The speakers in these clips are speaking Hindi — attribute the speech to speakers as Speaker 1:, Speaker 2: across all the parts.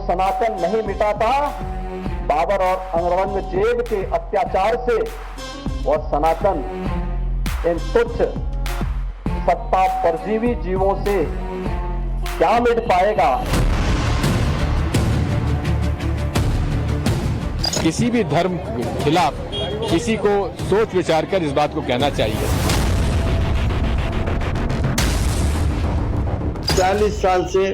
Speaker 1: सनातन नहीं मिटा था बाबर और औरंगजेब के अत्याचार से, वह सनातन इन तुच्छ सत्ता परजीवी जीवों से क्या मिट पाएगा।
Speaker 2: किसी भी धर्म के खिलाफ किसी को सोच विचार कर इस बात को कहना चाहिए।
Speaker 3: 40 साल से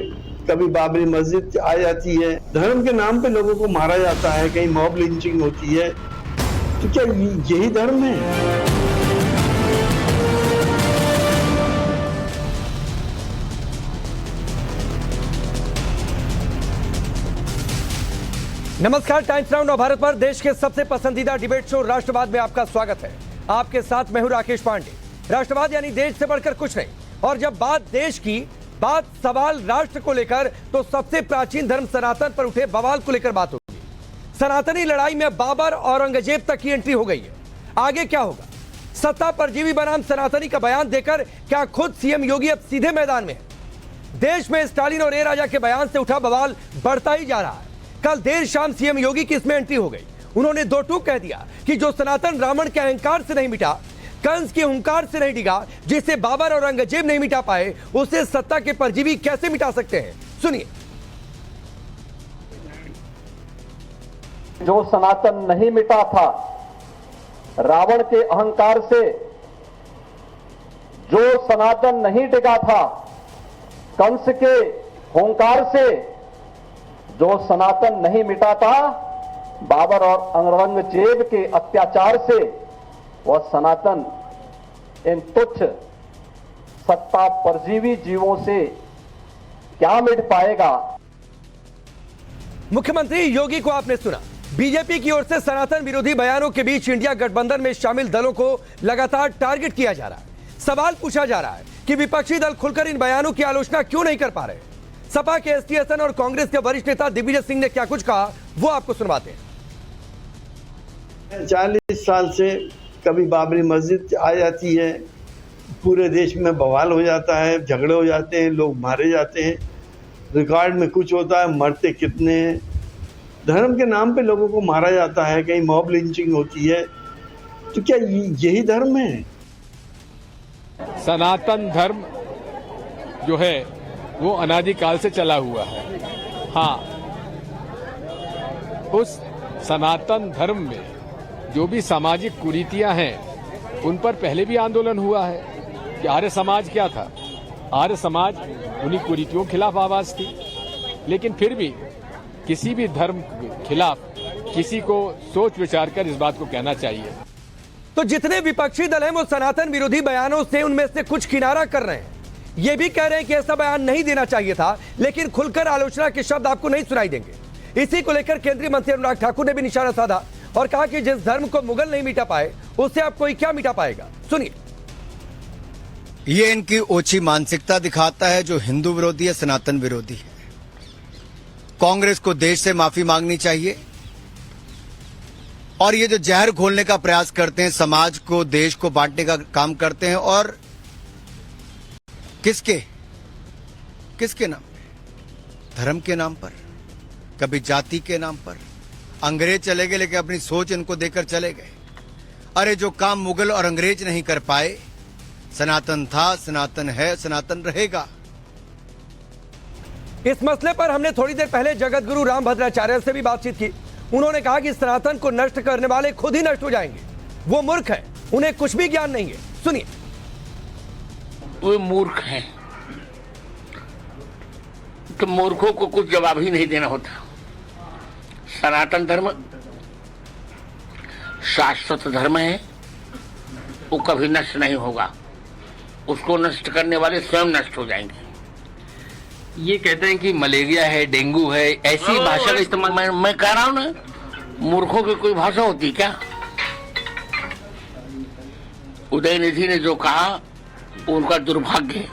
Speaker 3: कभी बाबरी मस्जिद आ जाती है, धर्म के नाम पे लोगों को मारा जाता है, कहीं मॉब लिंचिंग होती है, तो क्या यही धर्म है?
Speaker 4: नमस्कार, टाइम्स नाउ नव भारत पर देश के सबसे पसंदीदा डिबेट शो राष्ट्रवाद में आपका स्वागत है। आपके साथ मैं हूं राकेश पांडे। राष्ट्रवाद यानी देश से बढ़कर कुछ नहीं, और जब बात देश की, बात सवाल राष्ट्र को लेकर, तो सबसे प्राचीन धर्म सनातन पर उठे बवाल को लेकर बात होगी। सनातनी लड़ाई में बाबर और औरंगजेब तक की एंट्री हो गई है। आगे क्या होगा? सत्ता परजीवी बनाम सनातनी का बयान देकर क्या खुद सीएम योगी अब सीधे मैदान में है? देश में स्टालिन और ए राजा के बयान से उठा बवाल बढ़ता ही जा रहा है। कल देर शाम सीएम योगी की इसमें एंट्री हो गई। उन्होंने दो टूक कह दिया कि जो सनातन रावण के अहंकार से नहीं मिटा, कंस के हुंकार से नहीं डिगा, जिसे बाबर और औरंगजेब नहीं मिटा पाए, उसे सत्ता के परजीवी कैसे मिटा सकते हैं? सुनिए।
Speaker 1: जो सनातन नहीं मिटा था रावण के अहंकार से, जो सनातन नहीं टिका था कंस के हुंकार से, जो सनातन नहीं मिटा था बाबर और औरंगजेब के अत्याचार से, वह सनातन इन तुच्छ सत्ता परजीवी जीवों से क्या मिट पाएगा।
Speaker 4: मुख्यमंत्री योगी को आपने सुना। बीजेपी की ओर से सनातन विरोधी बयानों के बीच इंडिया गठबंधन में शामिल दलों को लगातार टारगेट किया जा रहा है। सवाल पूछा जा रहा है कि विपक्षी दल खुलकर इन बयानों की आलोचना क्यों नहीं कर पा रहे। सपा के एसटी हसन और कांग्रेस के वरिष्ठ नेता दिग्विजय सिंह ने क्या कुछ कहा, वो आपको सुनवाते हैं।
Speaker 3: 40 साल से कभी बाबरी मस्जिद आ जाती है, पूरे देश में बवाल हो जाता है, झगड़े हो जाते हैं, लोग मारे जाते हैं, रिकॉर्ड में कुछ होता है, मरते कितने हैं। धर्म के नाम पे लोगों को मारा जाता है, कहीं मॉब लिंचिंग होती है, तो क्या यही धर्म है?
Speaker 2: सनातन धर्म जो है वो अनादिकाल से चला हुआ है। हाँ, उस सनातन धर्म में जो भी सामाजिक कुरीतियां हैं उन पर पहले भी आंदोलन हुआ है कि आर्य समाज क्या था। आर्य समाज उन्हीं कुरीतियों के खिलाफ आवाज थी, लेकिन फिर भी किसी भी धर्म के खिलाफ किसी को सोच विचार कर इस बात को कहना चाहिए।
Speaker 4: तो जितने विपक्षी दल हैं वो सनातन विरोधी बयानों से उनमें से कुछ किनारा कर रहे हैं। ये भी कह रहे हैं कि ऐसा बयान नहीं देना चाहिए था, लेकिन खुलकर आलोचना के शब्द आपको नहीं सुनाई देंगे। इसी को लेकर केंद्रीय मंत्री अनुराग ठाकुर ने भी निशाना साधा और कहा कि जिस धर्म को मुगल नहीं मिटा पाए, उससे अब कोई क्या मिटा पाएगा। सुनिए।
Speaker 5: ये इनकी ओछी मानसिकता दिखाता है जो हिंदू विरोधी है, सनातन विरोधी है। कांग्रेस को देश से माफी मांगनी चाहिए, और ये जो जहर घोलने का प्रयास करते हैं, समाज को, देश को बांटने का काम करते हैं, और किसके नाम पे? धर्म के नाम पर, कभी जाति के नाम पर। अंग्रेज चले गए लेकिन अपनी सोच इनको देकर चले गए। अरे जो काम मुगल और अंग्रेज नहीं कर पाए, सनातन था, सनातन है, सनातन रहेगा।
Speaker 4: इस मसले पर हमने थोड़ी देर पहले जगत गुरु रामभद्राचार्य से भी बातचीत की। उन्होंने कहा कि सनातन को नष्ट करने वाले खुद ही नष्ट हो जाएंगे। वो मूर्ख है, उन्हें कुछ भी ज्ञान नहीं है। सुनिए।
Speaker 6: वे मूर्ख हैं, तो मूर्खों को कुछ जवाब ही नहीं देना होता। सनातन धर्म शाश्वत धर्म है, वो कभी नष्ट नहीं होगा। उसको नष्ट करने वाले स्वयं नष्ट हो जाएंगे।
Speaker 7: ये कहते हैं कि मलेरिया है, डेंगू है, ऐसी भाषा का इस्तेमाल।
Speaker 6: मैं कह रहा हूं ना, मूर्खों की कोई भाषा होती क्या? उदयनिधि ने जो कहा उनका दुर्भाग्य है।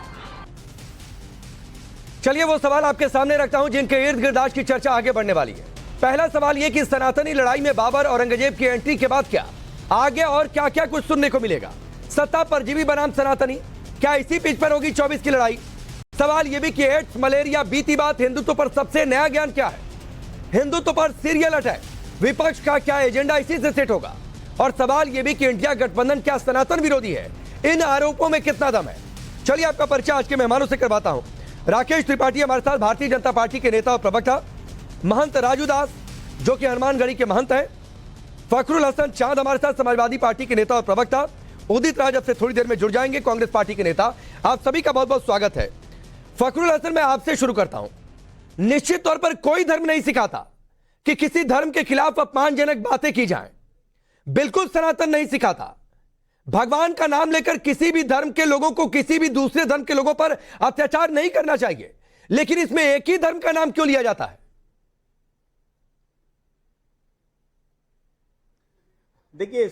Speaker 4: चलिए वो सवाल आपके सामने रखता हूं जिनके इर्द गिर्द आज की चर्चा आगे बढ़ने वाली है। पहला सवाल यह कि सनातनी लड़ाई में बाबर औरंगजेब की एंट्री के बाद क्या आगे और क्या क्या कुछ सुनने को मिलेगा? सत्ता परजीवी बनाम सनातनी, क्या इसी पिच पर होगी 24 की लड़ाई? सवाल यह भी कि एड्स, मलेरिया, बीती बात, हिंदुत्व पर सबसे नया ज्ञान क्या है? हिंदुत्व पर सीरियल अटैक, विपक्ष का क्या एजेंडा इसी से सेट होगा। और सवाल यह भी कि इंडिया गठबंधन क्या सनातन विरोधी है, इन आरोपों में कितना दम है। चलिए आपका परिचय आज के मेहमानों से करवाता हूं। राकेश त्रिपाठी हमारे साथ, भारतीय जनता पार्टी के नेता और प्रवक्ता। महंत राजू दास जो कि हनुमानगढ़ी के महंत हैं। फखरुल हसन चांद हमारे साथ, समाजवादी पार्टी के नेता और प्रवक्ता। उदित राज अब से थोड़ी देर में जुड़ जाएंगे, कांग्रेस पार्टी के नेता। आप सभी का बहुत बहुत स्वागत है। फखरुल हसन, मैं आपसे शुरू करता हूं। निश्चित तौर पर कोई धर्म नहीं सिखाता कि किसी धर्म के खिलाफ अपमानजनक बातें की जाएं। बिल्कुल सनातन नहीं सिखाता। भगवान का नाम लेकर किसी भी धर्म के लोगों को किसी भी दूसरे धर्म के लोगों पर अत्याचार नहीं करना चाहिए, लेकिन इसमें एक ही धर्म का नाम क्यों लिया जाता है?
Speaker 8: देखिए,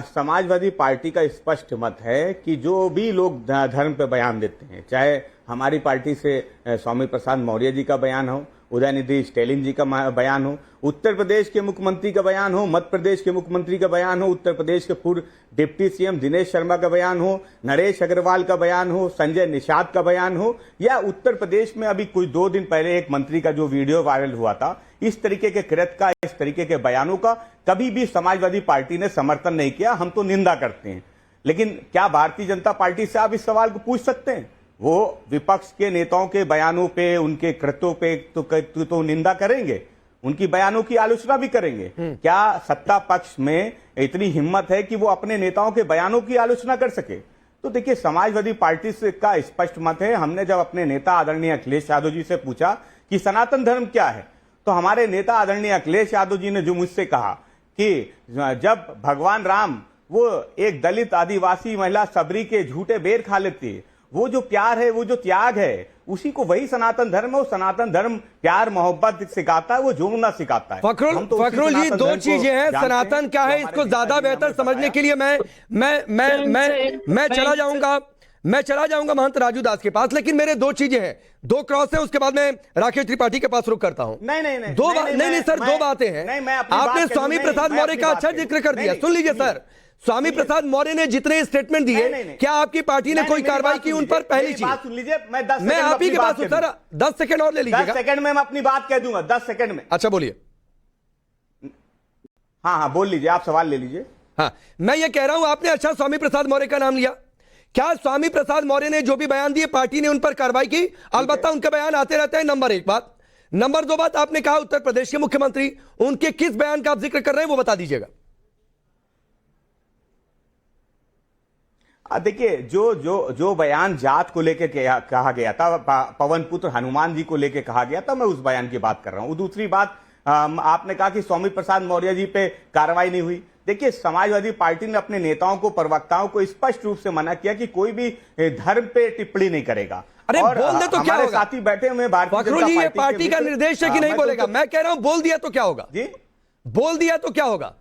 Speaker 8: समाजवादी पार्टी का स्पष्ट मत है कि जो भी लोग धर्म पे बयान देते हैं, चाहे हमारी पार्टी से स्वामी प्रसाद मौर्य जी का बयान हो, उदयनिधि स्टैलिन जी का बयान हो, उत्तर प्रदेश के मुख्यमंत्री का बयान हो, मध्य प्रदेश के मुख्यमंत्री का बयान हो, उत्तर प्रदेश के पूर्व डिप्टी सीएम दिनेश शर्मा का बयान हो, नरेश अग्रवाल का बयान हो, संजय निषाद का बयान हो, या उत्तर प्रदेश में अभी कोई 2 दिन पहले एक मंत्री का जो वीडियो वायरल हुआ था, इस तरीके के कृत्य का, इस तरीके के बयानों का कभी भी समाजवादी पार्टी ने समर्थन नहीं किया। हम तो निंदा करते हैं। लेकिन क्या भारतीय जनता पार्टी से आप इस सवाल को पूछ सकते हैं? वो विपक्ष के नेताओं के बयानों पे, उनके कृत्यों पे तो निंदा करेंगे, उनकी बयानों की आलोचना भी करेंगे। क्या सत्ता पक्ष में इतनी हिम्मत है कि वो अपने नेताओं के बयानों की आलोचना कर सके? तो देखिए, समाजवादी पार्टी से का स्पष्ट मत है। हमने जब अपने नेता आदरणीय अखिलेश यादव जी से पूछा कि सनातन धर्म क्या है, तो हमारे नेता आदरणीय अखिलेश यादव जी ने जो मुझसे कहा कि जब भगवान राम वो एक दलित आदिवासी महिला सबरी के झूठे बेर खा लेती है, वो जो प्यार है, वो जो त्याग है, उसी को वही सनातन धर्म है। वो सनातन धर्म प्यार मोहब्बत सिखाता है, वो जोड़ना सिखाता है।
Speaker 4: फखरुल जी, 2 चीजें हैं। सनातन क्या है, इसको ज्यादा बेहतर समझने के लिए मैं चला जाऊंगा महंत राजू दास के पास, लेकिन मेरे 2 चीजें हैं, 2 क्रॉस है। उसके बाद मैं राकेश त्रिपाठी के पास रुक करता हूं। नहीं, 2 बातें हैं। आपने स्वामी प्रसाद मौर्य का अच्छा जिक्र कर दिया। सुन लीजिए सर, स्वामी प्रसाद मौर्य ने जितने स्टेटमेंट दिए, क्या आपकी पार्टी ने कोई कार्रवाई की उन पर? पहली चीज
Speaker 8: सुन लीजिए,
Speaker 4: मैं आप ही के पास हूं सर, 10 सेकंड और ले लीजिएगा।
Speaker 8: 10 सेकंड में मैं अपनी बात कह दूंगा, 10 सेकंड में।
Speaker 4: अच्छा बोलिए।
Speaker 8: हाँ, बोल लीजिए, आप सवाल ले लीजिए।
Speaker 4: हाँ, मैं ये कह रहा हूं, आपने अच्छा स्वामी प्रसाद मौर्य का नाम लिया। क्या स्वामी प्रसाद मौर्य ने जो भी बयान दिए, पार्टी ने उन पर कार्रवाई की? अलबत्ता उनके बयान आते रहते हैं, नंबर 1 बात। नंबर 2 बात, आपने कहा उत्तर प्रदेश के मुख्यमंत्री, उनके किस बयान का आप जिक्र कर रहे हैं वो बता दीजिएगा।
Speaker 8: देखिए, जो बयान जात को लेकर कहा गया था, पवन पुत्र हनुमान जी को लेकर कहा गया था, मैं उस बयान की बात कर रहा हूं। दूसरी बात, आपने कहा कि स्वामी प्रसाद मौर्य जी पे कार्रवाई नहीं हुई। देखिए, समाजवादी पार्टी ने अपने नेताओं को, प्रवक्ताओं को स्पष्ट रूप से मना किया कि कोई भी धर्म पे टिप्पणी नहीं करेगा।
Speaker 4: अरे
Speaker 8: और
Speaker 4: बोल दे तो क्या होगा?
Speaker 8: साथी बैठे हुए भारतीय जनता
Speaker 4: पार्टी का निर्देश है कि नहीं बोलेगा? मैं कह रहा हूं बोल दिया तो क्या होगा
Speaker 8: जी?
Speaker 4: बोल दिया तो क्या होगा?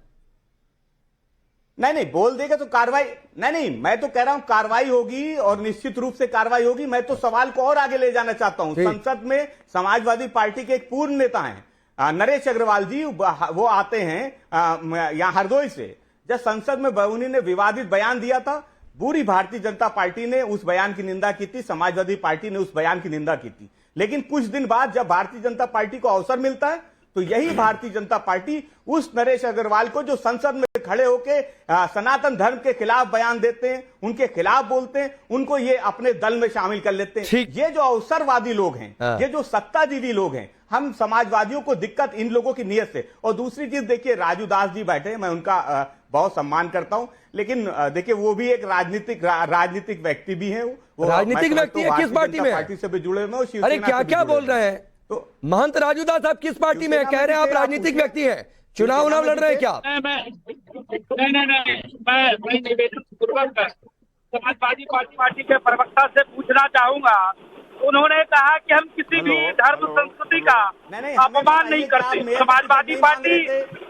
Speaker 8: नहीं, बोल देगा तो कार्रवाई नहीं, मैं तो कह रहा हूं कार्रवाई होगी और निश्चित रूप से कार्रवाई होगी। मैं तो सवाल को और आगे ले जाना चाहता हूं। संसद में समाजवादी पार्टी के एक पूर्व नेता हैं नरेश अग्रवाल जी, वो आते हैं यहां हरदोई से। जब संसद में उन्हीं ने विवादित बयान दिया था, पूरी भारतीय जनता पार्टी ने उस बयान की निंदा की थी, समाजवादी पार्टी ने उस बयान की निंदा की थी। लेकिन कुछ दिन बाद जब भारतीय जनता पार्टी को अवसर मिलता है, तो यही भारतीय जनता पार्टी उस नरेश अग्रवाल को, जो संसद में खड़े होके सनातन धर्म के खिलाफ बयान देते हैं, उनके खिलाफ बोलते हैं, उनको ये अपने दल में शामिल कर लेते हैं। ये जो अवसरवादी लोग हैं, ये जो सत्ताजीवी लोग हैं, हम समाजवादियों को दिक्कत इन लोगों की नीयत से। और दूसरी चीज देखिए, राजू दास जी बैठे, मैं उनका बहुत सम्मान करता हूं, लेकिन देखिए वो भी एक राजनीतिक व्यक्ति भी है। वो
Speaker 4: राजनीतिक व्यक्ति है, किस पार्टी में?
Speaker 8: पार्टी से भी जुड़े हुए।
Speaker 4: अरे क्या बोल रहे हैं? तो महंत राजू दास आप किस पार्टी में कह रहे हैं? आप राजनीतिक व्यक्ति हैं, चुनाव लड़ रहे हैं क्या?
Speaker 9: मैं निवेदन समाजवादी पार्टी के प्रवक्ता से पूछना चाहूंगा। उन्होंने कहा कि हम किसी भी धर्म संस्कृति का अपमान नहीं करते। समाजवादी पार्टी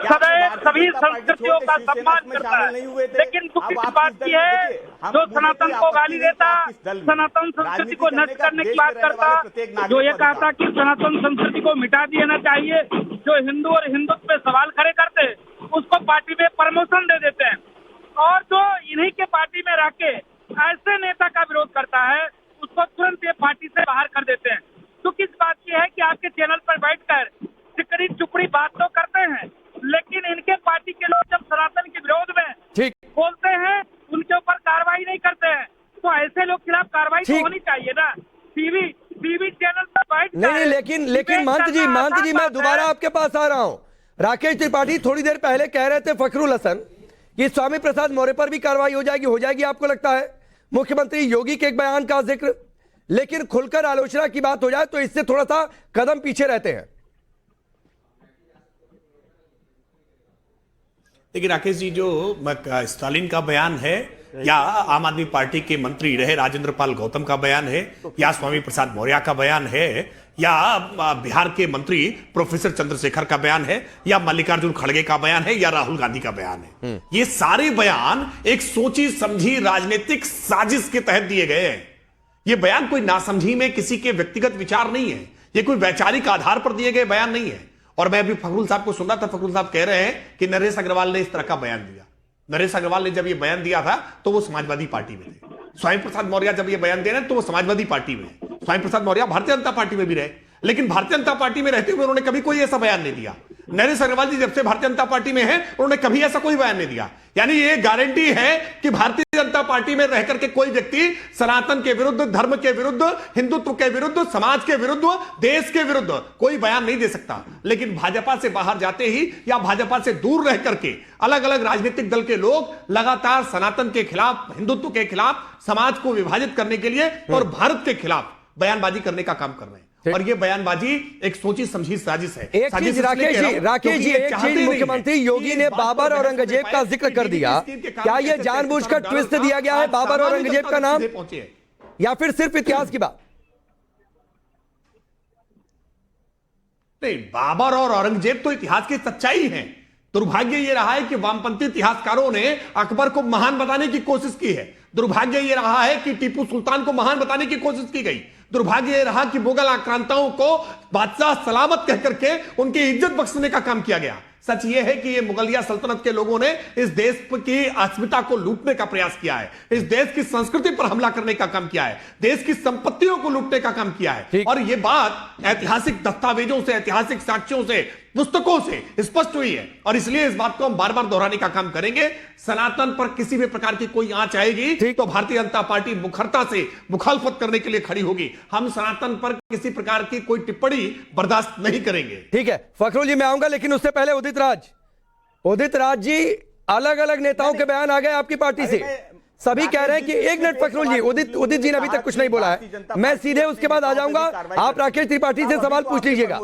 Speaker 9: सदैव सभी संस्कृतियों का सम्मान करता है, लेकिन दुख की बात यह है जो सनातन को गाली देता, सनातन संस्कृति को नष्ट करने की बात करता, जो ये कहता कि सनातन संस्कृति को मिटा देना चाहिए, जो हिंदू और हिंदुत्व पे सवाल खड़े करते उसको पार्टी में प्रमोशन दे देते हैं, और जो इन्हीं के पार्टी में रह के ऐसे नेता का विरोध करता है उसको तुरंत पार्टी से बाहर कर देते हैं। तो किस बात की है कि आपके चैनल पर बैठकर चिकनी चुपड़ी बात सफाई तो होनी चाहिए ना। टीवी चैनल पर बैठ
Speaker 4: नहीं, लेकिन महंत जी मैं दोबारा आपके पास आ रहा हूं। राकेश त्रिपाठी थोड़ी देर पहले कह रहे थे फखरुल हसन कि स्वामी प्रसाद मौर्य पर भी कार्रवाई हो जाएगी आपको लगता है? मुख्यमंत्री योगी के एक बयान का जिक्र, लेकिन खुलकर आलोचना की बात हो जाए तो इससे थोड़ा सा कदम पीछे रहते हैं।
Speaker 10: देखिए राकेश जी, जो स्टालिन का बयान है या आम आदमी पार्टी के मंत्री रहे राजेंद्र पाल गौतम का बयान है या स्वामी प्रसाद मौर्य का बयान है या बिहार के मंत्री प्रोफेसर चंद्रशेखर का बयान है या मल्लिकार्जुन खड़गे का बयान है या राहुल गांधी का बयान है, ये सारे बयान एक सोची समझी राजनीतिक साजिश के तहत दिए गए हैं। ये बयान कोई नासमझी में किसी के व्यक्तिगत विचार नहीं है, ये कोई वैचारिक आधार पर दिए गए बयान नहीं है। और मैं अभी फखरुल साहब को सुन रहा था, फखरुल साहब कह रहे हैं कि नरेश अग्रवाल ने इस तरह का बयान दिया। नरेश अग्रवाल ने जब ये बयान दिया था तो वो समाजवादी पार्टी में थे। स्वामी प्रसाद मौर्य जब ये बयान दे रहे हैं तो वो समाजवादी पार्टी में है। स्वामी प्रसाद मौर्य भारतीय जनता पार्टी में भी रहे, लेकिन भारतीय जनता पार्टी में रहते हुए उन्होंने कभी कोई ऐसा बयान नहीं दिया। नरेश अग्रवाल जी जब से भारतीय जनता पार्टी में हैं उन्होंने कभी ऐसा कोई बयान नहीं दिया। यानी ये गारंटी है कि भारतीय जनता पार्टी में रह करके कोई व्यक्ति सनातन के विरुद्ध, धर्म के विरुद्ध, हिंदुत्व के विरुद्ध, समाज के विरुद्ध, देश के विरुद्ध कोई बयान नहीं दे सकता। लेकिन भाजपा से बाहर जाते ही या भाजपा से दूर रह करके अलग अलग राजनीतिक दल के लोग लगातार सनातन के खिलाफ, हिंदुत्व के खिलाफ, समाज को विभाजित करने के लिए और भारत के खिलाफ बयानबाजी करने का काम कर रहे हैं। और ये बयानबाजी एक सोची समझी साजिश है।
Speaker 4: एक चीज राकेश जी एक चीज मुख्यमंत्री योगी ने बाबर औरंगजेब का जिक्र कर दिया, क्या ये जानबूझकर ट्विस्ट दिया गया है बाबर औरंगजेब का नाम, या फिर सिर्फ इतिहास की बात?
Speaker 10: नहीं, बाबर और औरंगजेब तो इतिहास की सच्चाई है। दुर्भाग्य यह रहा है कि वामपंथी इतिहासकारों ने अकबर को महान बताने की कोशिश की है। दुर्भाग्य यह रहा है कि टीपू सुल्तान को महान बताने की कोशिश की गई। दुर्भाग्य यह रहा कि मुगल आक्रांताओं को बादशाह सलामत कह करके उनकी इज्जत बख्शने का काम किया गया। सच यह है कि ये मुगलिया सल्तनत के लोगों ने इस देश की अस्मिता को लूटने का प्रयास किया है, इस देश की संस्कृति पर हमला करने का काम किया है, देश की संपत्तियों को लूटने का काम किया है। और यह बात ऐतिहासिक दस्तावेजों से, ऐतिहासिक साक्ष्यों से, पुस्तकों से स्पष्ट हुई है। और इसलिए इस बात को हम बार बार दोहराने का काम करेंगे। सनातन पर किसी भी प्रकार की कोई आंच आएगी तो भारतीय जनता पार्टी मुखरता से मुखालफत करने के लिए खड़ी होगी। हम सनातन पर किसी प्रकार की कोई टिप्पणी बर्दाश्त नहीं करेंगे।
Speaker 4: ठीक है फखरुल जी, मैं आऊंगा, लेकिन उससे पहले उदित राज जी, अलग अलग नेताओं के बयान आ गए आपकी पार्टी से। सभी कह रहे हैं कि एक मिनट फखरुल जी, उदित जी ने अभी तक कुछ नहीं बोला है, मैं सीधे उसके बाद आ जाऊंगा। आप राकेश त्रिपाठी से सवाल पूछ लीजिएगा,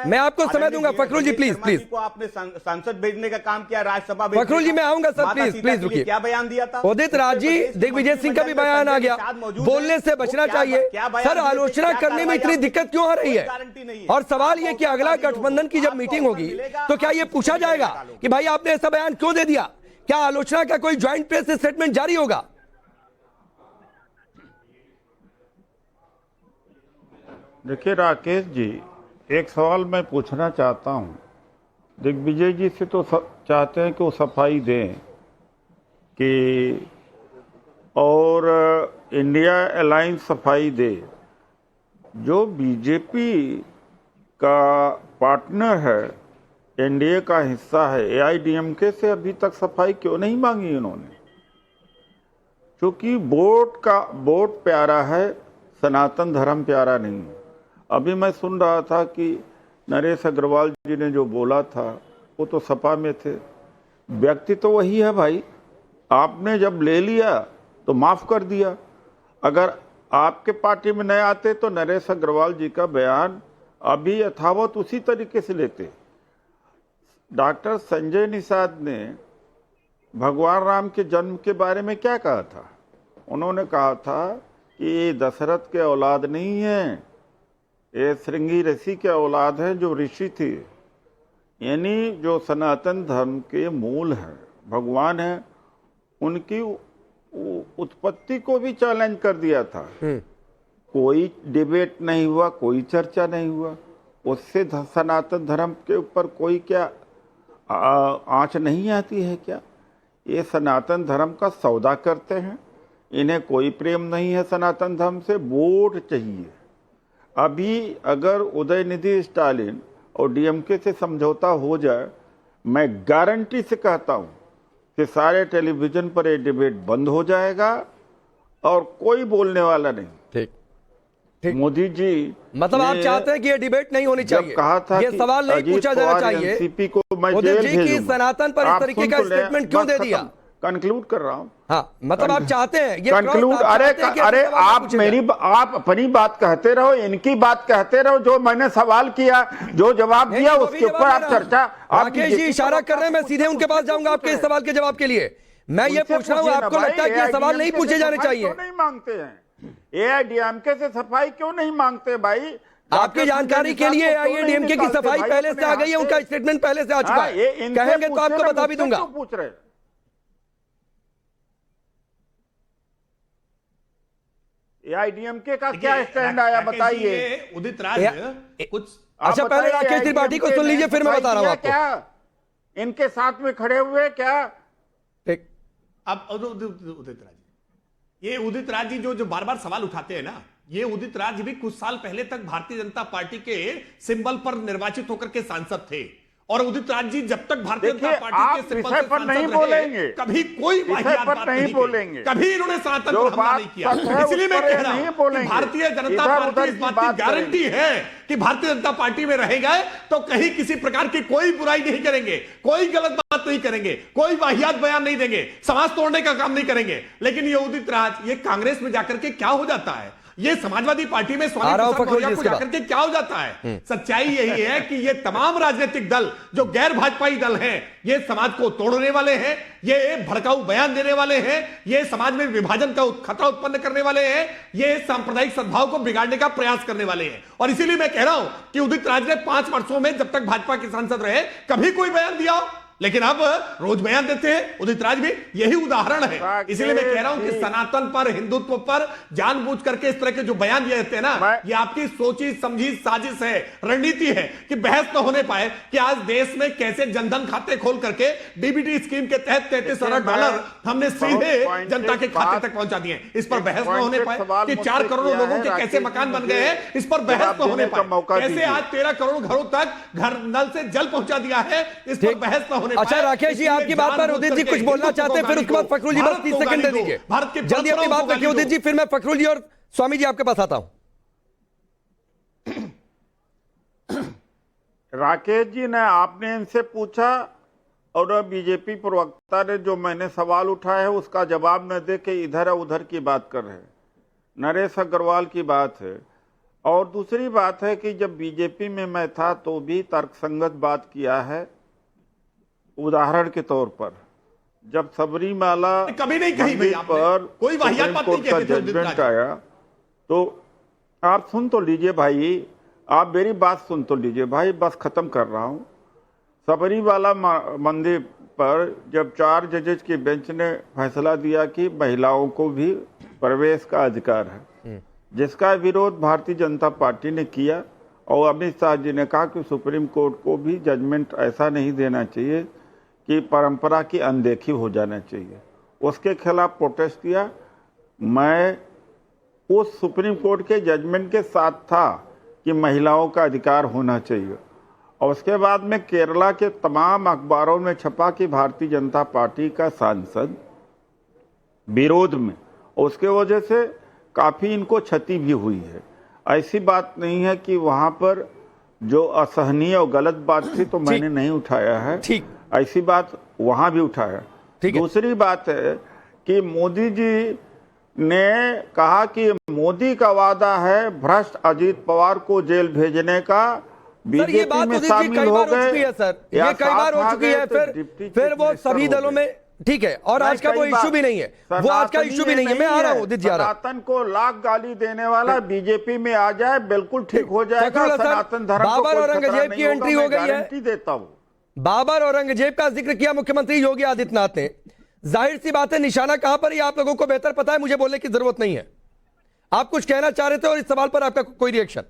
Speaker 4: मैं आपको समय दूंगा। फखरुल जी प्लीज
Speaker 8: आपने संसद भेजने का काम किया, राज्यसभा।
Speaker 4: फखरुल जी मैं आऊंगा सर, प्लीज रुकिए।
Speaker 8: क्या बयान दिया था
Speaker 4: उदित राज जी? दिग्विजय सिंह का भी बयान आ गया, बोलने से बचना चाहिए। सर आलोचना करने में इतनी दिक्कत क्यों आ रही है? और सवाल यह कि अगला गठबंधन की जब मीटिंग होगी तो क्या यह पूछा जाएगा कि भाई आपने ऐसा बयान क्यों दे दिया? क्या आलोचना का कोई ज्वाइंट प्रेस स्टेटमेंट जारी होगा?
Speaker 11: देखिए राकेश जी, एक सवाल मैं पूछना चाहता हूँ। दिग्विजय जी से तो चाहते हैं कि वो सफाई दें कि और इंडिया अलायंस सफाई दे। जो बीजेपी का पार्टनर है, एनडीए का हिस्सा है, एआईडीएमके से अभी तक सफाई क्यों नहीं मांगी उन्होंने? क्योंकि वोट प्यारा है, सनातन धर्म प्यारा नहीं है। अभी मैं सुन रहा था कि नरेश अग्रवाल जी ने जो बोला था वो तो सपा में थे, व्यक्ति तो वही है भाई। आपने जब ले लिया तो माफ कर दिया। अगर आपके पार्टी में नहीं आते तो नरेश अग्रवाल जी का बयान अभी यथावत उसी तरीके से लेते। डॉक्टर संजय निषाद ने भगवान राम के जन्म के बारे में क्या कहा था? उन्होंने कहा था कि ये दशरथ के औलाद नहीं है, ये श्रृंगी ऋषि के औलाद है जो ऋषि थे। यानी जो सनातन धर्म के मूल है, भगवान है, उनकी उत्पत्ति को भी चैलेंज कर दिया था। कोई डिबेट नहीं हुआ, कोई चर्चा नहीं हुआ, उससे सनातन धर्म के ऊपर कोई क्या आंच नहीं आती है क्या? ये सनातन धर्म का सौदा करते हैं, इन्हें कोई प्रेम नहीं है सनातन धर्म से, वोट चाहिए। अभी अगर उदयनिधि स्टालिन और डीएमके से समझौता हो जाए, मैं गारंटी से कहता हूं कि सारे टेलीविजन पर ये डिबेट बंद हो जाएगा और कोई बोलने वाला नहीं। मोदी जी
Speaker 4: मतलब आप चाहते हैं कि ये डिबेट नहीं होनी चाहिए,
Speaker 11: कहा था
Speaker 4: ये सवाल नहीं पूछा जाना चाहिए
Speaker 11: एनसीपी को मैं
Speaker 4: मोदी
Speaker 11: जेल
Speaker 4: जी की सनातन पर इस तरीके का स्टेटमेंट क्यों दे दिया?
Speaker 11: कंक्लूड कर रहा हूँ।
Speaker 4: हाँ, मतलब आप चाहते हैं ये
Speaker 11: कंक्लूड। अरे आप अपनी बात कहते रहो, इनकी बात कहते रहो। जो मैंने सवाल किया, जो जवाब दिया, उसके ऊपर आप चर्चा।
Speaker 4: राकेश जी इशारा कर रहे हैं, मैं सीधे उनके पास जाऊंगा आपके इस सवाल के जवाब के लिए। मैं ये पूछ रहा हूँ, आपको लगता है कि ये सवाल नहीं पूछे जाने चाहिए?
Speaker 11: नहीं मांगते हैं एआईडीएमके से सफाई क्यों नहीं मांगते भाई?
Speaker 4: आपकी जानकारी के लिए एआईडीएमके की सफाई पहले से आ गई है, उनका स्टेटमेंट पहले से आ चुका है। कहेंगे तो आपको बता भी दूंगा।
Speaker 11: पूछ रहे एआईडीएमके का क्या स्टैंड आया, बताइए।
Speaker 10: उदित राज कुछ
Speaker 4: अच्छा, पहले राकेश त्रिपाठी को सुन लीजिए, फिर मैं बता रहा हूं आपको।
Speaker 11: क्या इनके साथ में खड़े हुए क्या?
Speaker 10: ठीक, अब उदित राज, ये उदित राज जी जो बार बार सवाल उठाते हैं ना, ये उदित राज भी कुछ साल पहले तक भारतीय जनता पार्टी के सिंबल पर निर्वाचित होकर के सांसद थे। और उदित राज जी जब तक भारतीय जनता पार्टी के सिंबल पर नहीं बोलेंगे, कभी कोई वाहियात बात नहीं बोलेंगे, कभी इन्होंने सनातन पर हमला नहीं किया। इसलिए मैं कह रहा हूं कि भारतीय जनता पार्टी इस बात की गारंटी है कि भारतीय जनता पार्टी में रह गए तो कहीं किसी प्रकार की कोई बुराई नहीं करेंगे, कोई गलत बात नहीं करेंगे, कोई वाहियात बयान नहीं देंगे, समाज तोड़ने का काम नहीं करेंगे। लेकिन ये उदित राज, ये कांग्रेस में जाकर के क्या हो जाता है, ये समाजवादी पार्टी में स्वामी प्रसाद मौर्य को जाकर के क्या हो जाता है? सच्चाई यही है कि ये तमाम राजनीतिक दल जो गैर भाजपाई दल हैं, ये समाज को तोड़ने वाले हैं, ये भड़काऊ बयान देने वाले हैं, ये समाज में विभाजन का खतरा उत्पन्न करने वाले हैं, ये सांप्रदायिक सद्भाव को बिगाड़ने का प्रयास करने वाले हैं। और इसीलिए मैं कह रहा हूं कि उदित राज ने 5 वर्षों में जब तक भाजपा के सांसद रहे कभी कोई बयान दिया हो, लेकिन अब रोज बयान देते हैं उदित राज भी, यही उदाहरण है। इसलिए मैं कह रहा हूं कि सनातन पर, हिंदुत्व पर जानबूझ करके इस तरह के जो बयान दिए जाते हैं ना, ये आपकी सोची समझी साजिश है, रणनीति है कि बहस न होने पाए कि आज देश में कैसे जनधन खाते खोल करके डीबीटी स्कीम के तहत 33 अरब डॉलर हमने सीधे जनता के खाते तक पहुंचा दिए। इस पर बहस न होने पाए कि 4 करोड़ लोगों के कैसे मकान बन गए हैं, इस पर बहस न होने पाए। कैसे आज 13 करोड़ घरों तक घर नल से जल पहुंचा दिया है, इस पर बहस न होने।
Speaker 4: अच्छा राकेश जी, आपकी बात पर उदित जी कुछ बोलना चाहते हैं, फिर उसके बाद फखरुल जी बस 30 सेकंड दे दीजिए, जल्दी अपनी बात रखिए उदित जी, फिर मैं फखरुल जी और स्वामी जी आपके पास आता हूं।
Speaker 11: राकेश जी ने, आपने इनसे पूछा और बीजेपी प्रवक्ता ने जो मैंने सवाल उठाया है उसका जवाब न दे के इधर उधर की बात कर रहे हैं। नरेश अग्रवाल की बात है। और दूसरी बात है कि जब बीजेपी में मैं था तो भी तर्कसंगत बात किया है। उदाहरण के तौर पर जब सबरीमाला
Speaker 10: कभी नहीं कही भाई आपने,
Speaker 11: पर
Speaker 10: कोई वाहियात बात नहीं कहते थे
Speaker 11: जजमेंट आया, तो आप सुन तो लीजिए भाई, आप मेरी बात सुन तो लीजिए भाई, बस खत्म कर रहा हूं। सबरीमाला मंदिर पर जब 4 जजेज की बेंच ने फैसला दिया कि महिलाओं को भी प्रवेश का अधिकार है, जिसका विरोध भारतीय जनता पार्टी ने किया और अमित शाह जी ने कहा कि सुप्रीम कोर्ट को भी जजमेंट ऐसा नहीं देना चाहिए कि परंपरा की अनदेखी हो जाना चाहिए, उसके खिलाफ प्रोटेस्ट किया। मैं उस सुप्रीम कोर्ट के जजमेंट के साथ था कि महिलाओं का अधिकार होना चाहिए, और उसके बाद में केरला के तमाम अखबारों में छपा कि भारतीय जनता पार्टी का सांसद विरोध में, उसके वजह से काफ़ी इनको क्षति भी हुई है। ऐसी बात नहीं है कि वहाँ पर जो असहनीय और गलत बात थी तो मैंने नहीं उठाया है, ठीक ऐसी बात वहाँ भी उठाया। दूसरी बात है कि मोदी जी ने कहा कि मोदी का वादा है भ्रष्ट अजीत पवार को जेल भेजने का, बीजेपी में शामिल हो गए
Speaker 4: सर, ये कई बार हो चुकी है, फिर वो सभी दलों में, ठीक है, और आज का वो इश्यू भी नहीं है, वो आज का इश्यू भी नहीं है। मैं आ रहा हूँ उदित जी,
Speaker 11: सनातन को लाख गाली देने वाला बीजेपी में आ जाए, बिल्कुल ठीक हो जाएगा। सनातन धर्म को
Speaker 4: बाबर औरंगजेब की एंट्री हो गई है,
Speaker 11: गारंटी देता हूँ।
Speaker 4: बाबर औरंगजेब का जिक्र किया मुख्यमंत्री योगी आदित्यनाथ ने, जाहिर सी बात है निशाना कहां पर, ये आप लोगों को बेहतर पता है, मुझे बोलने की जरूरत नहीं है। आप कुछ कहना चाह रहे थे और इस सवाल पर आपका कोई रिएक्शन?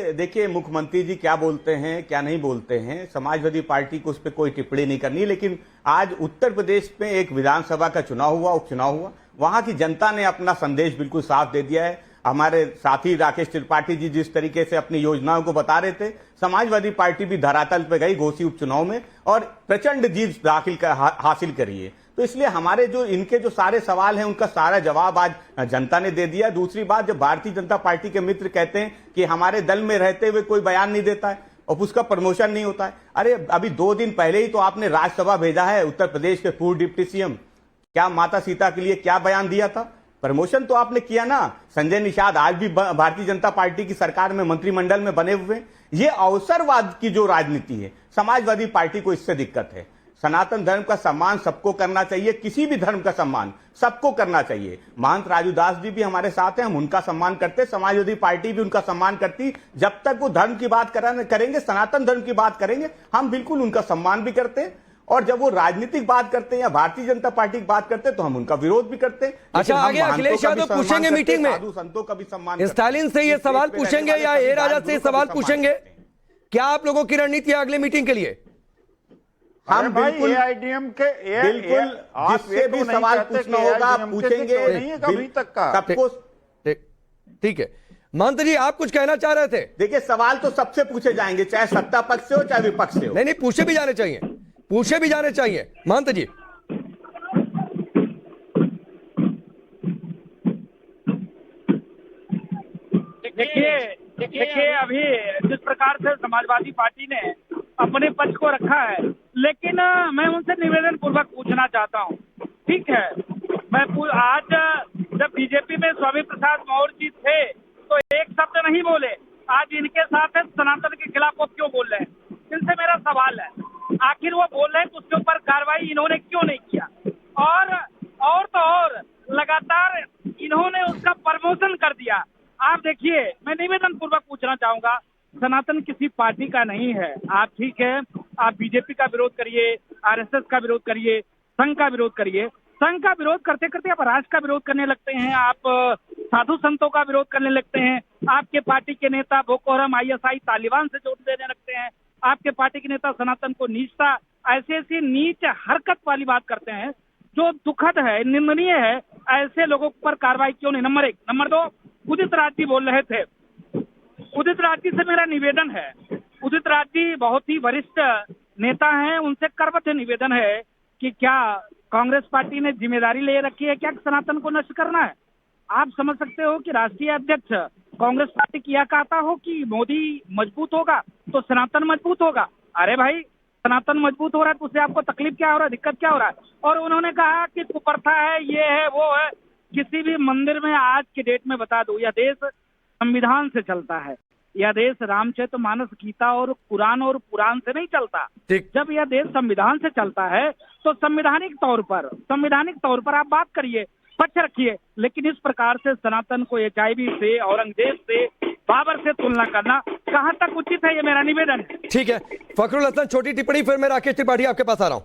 Speaker 8: देखिए मुख्यमंत्री जी क्या बोलते हैं क्या नहीं बोलते हैं, समाजवादी पार्टी को उस पर कोई टिप्पणी नहीं करनी। लेकिन आज उत्तर प्रदेश में एक विधानसभा का चुनाव हुआ, उपचुनाव हुआ, वहां की जनता ने अपना संदेश बिल्कुल साफ दे दिया है। हमारे साथी राकेश त्रिपाठी जी जिस तरीके से अपनी योजनाओं को बता रहे थे, समाजवादी पार्टी भी धरातल पर गई घोसी उपचुनाव में और प्रचंड जीत हासिल करी है। तो इसलिए हमारे जो इनके जो सारे सवाल हैं उनका सारा जवाब आज जनता ने दे दिया। दूसरी बात, जब भारतीय जनता पार्टी के मित्र कहते हैं कि हमारे दल में रहते हुए कोई बयान नहीं देता है और उसका प्रमोशन नहीं होता है, अरे अभी 2 दिन पहले ही तो आपने राज्यसभा भेजा है उत्तर प्रदेश के पूर्व डिप्टी सीएम, क्या माता सीता के लिए क्या बयान दिया था? प्रमोशन तो आपने किया ना। संजय निषाद आज भी भारतीय जनता पार्टी की सरकार में मंत्रिमंडल में बने हुए। ये अवसरवाद की जो राजनीति है, समाजवादी पार्टी को इससे दिक्कत है। सनातन धर्म का सम्मान सबको करना चाहिए, किसी भी धर्म का सम्मान सबको करना चाहिए। महंत राजू दास जी भी हमारे साथ हैं, हम उनका सम्मान करते, समाजवादी पार्टी भी उनका सम्मान करती। जब तक वो धर्म की बात करेंगे, सनातन धर्म की बात करेंगे, हम बिल्कुल उनका सम्मान भी करते हैं। और जब वो राजनीतिक बात करते हैं या भारतीय जनता पार्टी की बात करते हैं तो हम उनका विरोध भी करते हैं।
Speaker 4: अच्छा, आगे अखिलेश यादव पूछेंगे मीटिंग में,
Speaker 8: साधु संतों का भी सम्मान,
Speaker 4: स्टालिन से ये सवाल पूछेंगे या ए राजा से सवाल पूछेंगे? क्या आप लोगों की रणनीति है अगले मीटिंग के लिए?
Speaker 11: हम बिल्कुल एआईडीएम के
Speaker 8: बिल्कुल जिससे भी सवाल पूछना होगा आप पूछेंगे,
Speaker 11: अभी तक का
Speaker 4: सबको। ठीक है, महंत जी आप कुछ कहना चाह रहे थे?
Speaker 8: देखिए, सवाल तो सबसे पूछे जाएंगे, चाहे सत्ता पक्ष से हो चाहे विपक्ष से हो।
Speaker 4: नहीं, पूछे भी जाने चाहिए, पूछे भी जाने चाहिए महंत जी।
Speaker 9: देखिए अभी जिस प्रकार से समाजवादी पार्टी ने अपने पक्ष को रखा है, लेकिन मैं उनसे निवेदन पूर्वक पूछना चाहता हूँ, ठीक है, मैं आज जब बीजेपी में स्वामी प्रसाद मौर्य जी थे तो एक शब्द नहीं बोले, आज इनके साथ सनातन के खिलाफ वो क्यों बोल रहे हैं? इनसे मेरा सवाल है, आखिर वो बोल रहे हैं तो उसके ऊपर कार्रवाई इन्होंने क्यों नहीं किया? और लगातार इन्होंने उसका प्रमोशन कर दिया। आप देखिए, मैं निवेदन पूर्वक पूछना चाहूंगा, सनातन किसी पार्टी का नहीं है। आप ठीक है, आप बीजेपी का विरोध करिए, आरएसएस का विरोध करिए, संघ का विरोध करिए, संघ का विरोध करते करते आप राष्ट्र का विरोध करने लगते हैं, आप साधु संतों का विरोध करने लगते हैं, आपके पार्टी के नेता बोको हराम, आईएसआई, तालिबान से जोड़ देने लगते हैं, आपके पार्टी के नेता सनातन को नीचता, ऐसी नीच हरकत वाली बात करते हैं जो दुखद है, निंदनीय है। ऐसे लोगों पर कार्रवाई क्यों नहीं? नंबर 1। नंबर 2, उदित राज जी बोल रहे थे, उदित राज जी से मेरा निवेदन है, उदित राज जी बहुत ही वरिष्ठ नेता हैं, उनसे करवत निवेदन है कि क्या कांग्रेस पार्टी ने जिम्मेदारी ले रखी है क्या सनातन को नष्ट करना है? आप समझ सकते हो कि राष्ट्रीय अध्यक्ष कांग्रेस पार्टी किया कहता हो कि मोदी मजबूत होगा तो सनातन मजबूत होगा। अरे भाई, सनातन मजबूत हो रहा है तो उससे आपको तकलीफ क्या हो रहा है, दिक्कत क्या हो रहा है? और उन्होंने कहा कि कुप्रथा है, ये है, वो है। किसी भी मंदिर में आज के डेट में बता दो, यह देश संविधान से चलता है, यह देश रामचरितमानस, गीता और कुरान और पुराण से नहीं चलता। जब यह देश संविधान से चलता है तो संवैधानिक तौर पर आप बात करिए, पक्ष रखिए, लेकिन इस प्रकार से सनातन को एचआईवी से, औरंगजेब से, बाबर से तुलना करना कहां तक उचित है? ये मेरा निवेदन है।
Speaker 4: ठीक है, फखरुल हसन छोटी टिप्पणी, फिर मैं राकेश त्रिपाठी आपके पास आ रहा हूं।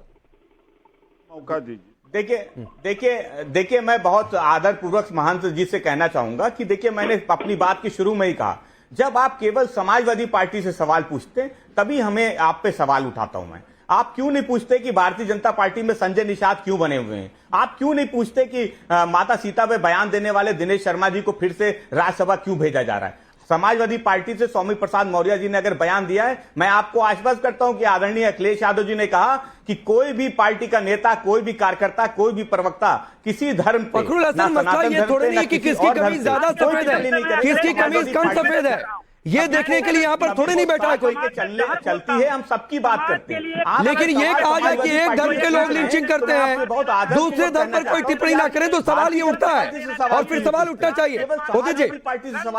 Speaker 11: मौका दीजिए।
Speaker 8: देखिए मैं बहुत आदर पूर्वक महंत जी से कहना चाहूंगा कि देखिए, मैंने अपनी बात के शुरू में ही कहा, जब आप केवल समाजवादी पार्टी से सवाल पूछते तभी हमें आप पे सवाल उठाता हूं मैं। आप क्यों नहीं पूछते कि भारतीय जनता पार्टी में संजय निषाद क्यों बने हुए हैं? आप क्यों नहीं पूछते कि माता सीता पे बयान देने वाले दिनेश शर्मा जी को फिर से राज्यसभा क्यों भेजा जा रहा है? समाजवादी पार्टी से स्वामी प्रसाद मौर्य जी ने अगर बयान दिया है, मैं आपको आश्वस्त करता हूं कि आदरणीय अखिलेश यादव जी ने कहा कि कोई भी पार्टी का नेता, कोई भी कार्यकर्ता, कोई भी प्रवक्ता किसी धर्म पे,
Speaker 4: फखरुल हसन, मसला ये थोड़ी नहीं कि किसकी कमीज ज्यादा सफेद है, किसकी कमीज कम सफेद है, ये देखने के लिए यहाँ पर थोड़ी नहीं बैठा है कोई।
Speaker 8: चलती है, हम सबकी बात करते हैं,
Speaker 4: लेकिन ये कहा जाए कि एक धर्म के लोग लिंचिंग करते हैं, दूसरे धर्म पर कोई टिप्पणी ना करें तो सवाल ये उठता है, और फिर सवाल उठना चाहिए। उदित जी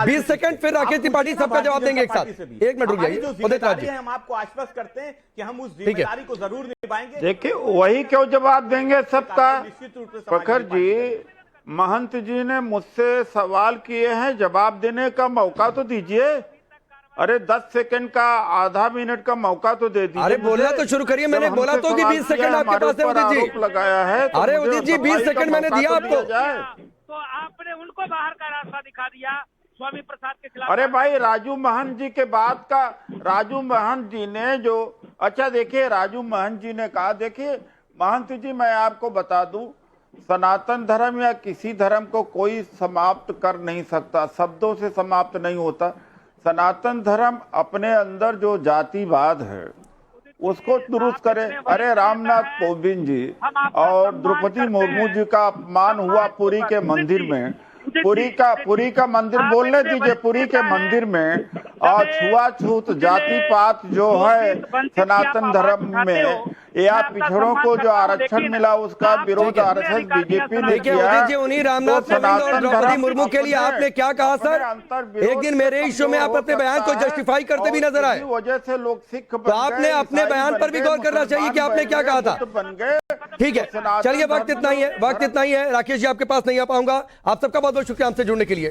Speaker 4: 20 सेकंड, फिर राकेश त्रिपाठी सबका जवाब देंगे एक साथ। 1 मिनट रुक जाइए उदित राज जी।
Speaker 8: हम आपको आश्वस्त करते हैं कि हम उस जिम्मेदारी को जरूर निभाएंगे।
Speaker 11: देखिए, वही क्यों जवाब देंगे सबका? प्रखर जी, महंत जी ने मुझसे सवाल किए हैं, जवाब देने का मौका तो दीजिए। अरे 10 सेकंड का, आधा मिनट का मौका तो दे दीजिए।
Speaker 4: अरे बोलना तो शुरू करिए, मैंने बोला तो कि 20 सेकंड आपके पास है उदित जी।
Speaker 11: लगाया है तो
Speaker 4: अरे उदित जी 20 सेकंड मैंने दिया आपको,
Speaker 9: तो आपने उनको बाहर का रास्ता दिखा दिया स्वामी प्रसाद के खिलाफ।
Speaker 11: अरे भाई, राजू महंत जी के बाद का, राजू महंत जी ने जो, अच्छा देखिए, राजू महंत जी ने कहा, देखिए महंत जी मैं आपको बता दूं, सनातन धर्म या किसी धर्म को कोई समाप्त कर नहीं सकता, शब्दों से समाप्त नहीं होता। सनातन धर्म अपने अंदर जो जातिवाद है उसको दुरुस्त करें। अरे रामनाथ कोविंद जी और द्रौपदी मुर्मू जी का अपमान हुआ पुरी के मंदिर में। पुरी का मंदिर बोलने दीजिए। पुरी के मंदिर में छुआछूत जाति पात जो है सनातन धर्म में या पिछड़ों को जो आरक्षण मिला उसका विरोध आरएसएस बीजेपी ने किया।
Speaker 4: उन्हीं रामनाथ कोविंद और द्रौपदी मुर्मू के लिए आपने क्या कहा सर? एक दिन मेरे इशू में आप अपने बयान को जस्टिफाई करते भी नजर आए।
Speaker 11: वजह से लोग सिख
Speaker 4: तो आपने अपने बयान पर भी गौर करना चाहिए कि आपने क्या कहा था। ठीक है, चलिए वक्त इतना ही है, राकेश जी आपके पास नहीं आ पाऊंगा। आप सबका बहुत बहुत शुक्रिया हमसे जुड़ने के लिए।